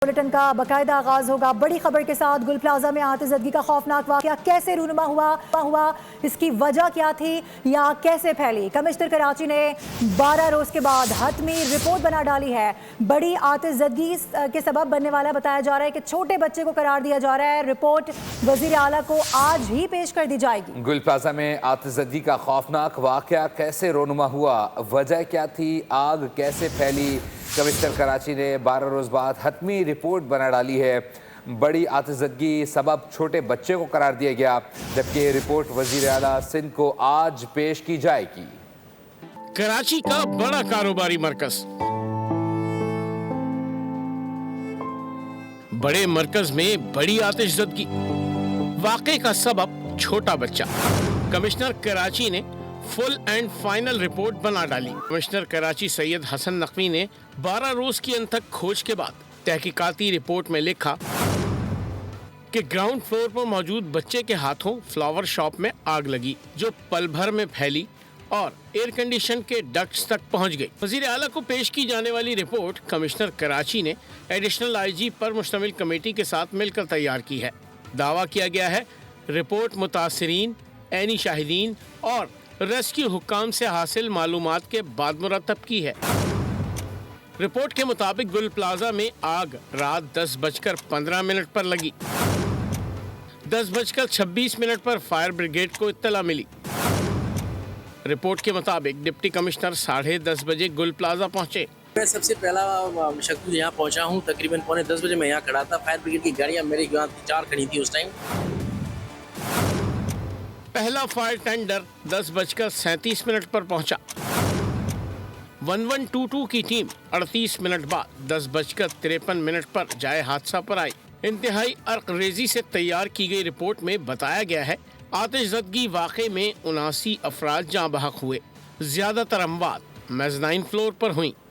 Bulletin का बाकायदा आगाज होगा बड़ी खबर के साथ। गुल प्लाजा में आतिशबाजी का खौफनाक वाकया कैसे रूनुमा हुआ, इसकी वजह क्या थी या कैसे फैली। कमिश्नर कराची ने 12 रोज के बाद हतमी रिपोर्ट बना डाली है। बड़ी आतिशबाजी के सबब बनने वाला बताया जा रहा है कि छोटे बच्चे को करार दिया जा रहा है। रिपोर्ट वजीर आला को आज ही पेश कर दी जाएगी। गुल प्लाजा में आतिशबाजी का खौफनाक वाकया कैसे रूनुमा हुआ, वजह क्या थी, आग कैसे फैली। कमिश्नर कराची ने 12 रोज बाद हतमी रिपोर्ट बना डाली है। बड़ी आतिशबाजी सबब छोटे बच्चे को करार दिया गया, जबकि रिपोर्ट वजीर आला सिंध को आज पेश की जाएगी। कराची का बड़ा कारोबारी मरकज, बड़े मरकज में बड़ी आतिशबाजी, वाकये का सबब छोटा बच्चा। कमिश्नर कराची ने फुल एंड फाइनल रिपोर्ट बना डाली। कमिश्नर कराची सैयद हसन नकवी ने 12 रोज की अनथक खोज के बाद तहकीकाती रिपोर्ट में लिखा कि ग्राउंड फ्लोर पर मौजूद बच्चे के हाथों फ्लावर शॉप में आग लगी, जो पल भर में फैली और एयर कंडीशन के डक्ट्स तक पहुंच गई। वजीर आला को पेश की जाने वाली रिपोर्ट कमिश्नर कराची ने एडिशनल आईजी पर मुश्तमिल कमेटी के साथ मिलकर तैयार की है। दावा किया गया है रिपोर्ट मुतासिरीन, ऐनी शाहिदीन और रेस्क्यू हुक्काम से हासिल मालूमात के बाद मुरतब की है। रिपोर्ट के मुताबिक गुल प्लाजा में आग रात 10:15 पर लगी। 10:26 पर फायर ब्रिगेड को इत्तला मिली। रिपोर्ट के मुताबिक डिप्टी कमिश्नर 10:30 बजे गुल प्लाजा पहुंचे। मैं सबसे पहला शख्स यहाँ पहुंचा हूँ। तकरीबन 9:45 बजे मैं यहाँ खड़ा था। फायर ब्रिगेड की गाड़ियाँ मेरे यहाँ 4 खड़ी थी उस टाइम। पहला फायर टेंडर 10:37 पर पहुंचा। 1122 की टीम 38 मिनट बाद 10:53 पर जाए हादसा पर आई। इंतहाई अर्करेजी से तैयार की गई रिपोर्ट में बताया गया है आतिशबाजी वाक़े में 79 अफराद जाँ बहक हुए। ज्यादातर अमवात मेज़नाइन फ्लोर पर हुई।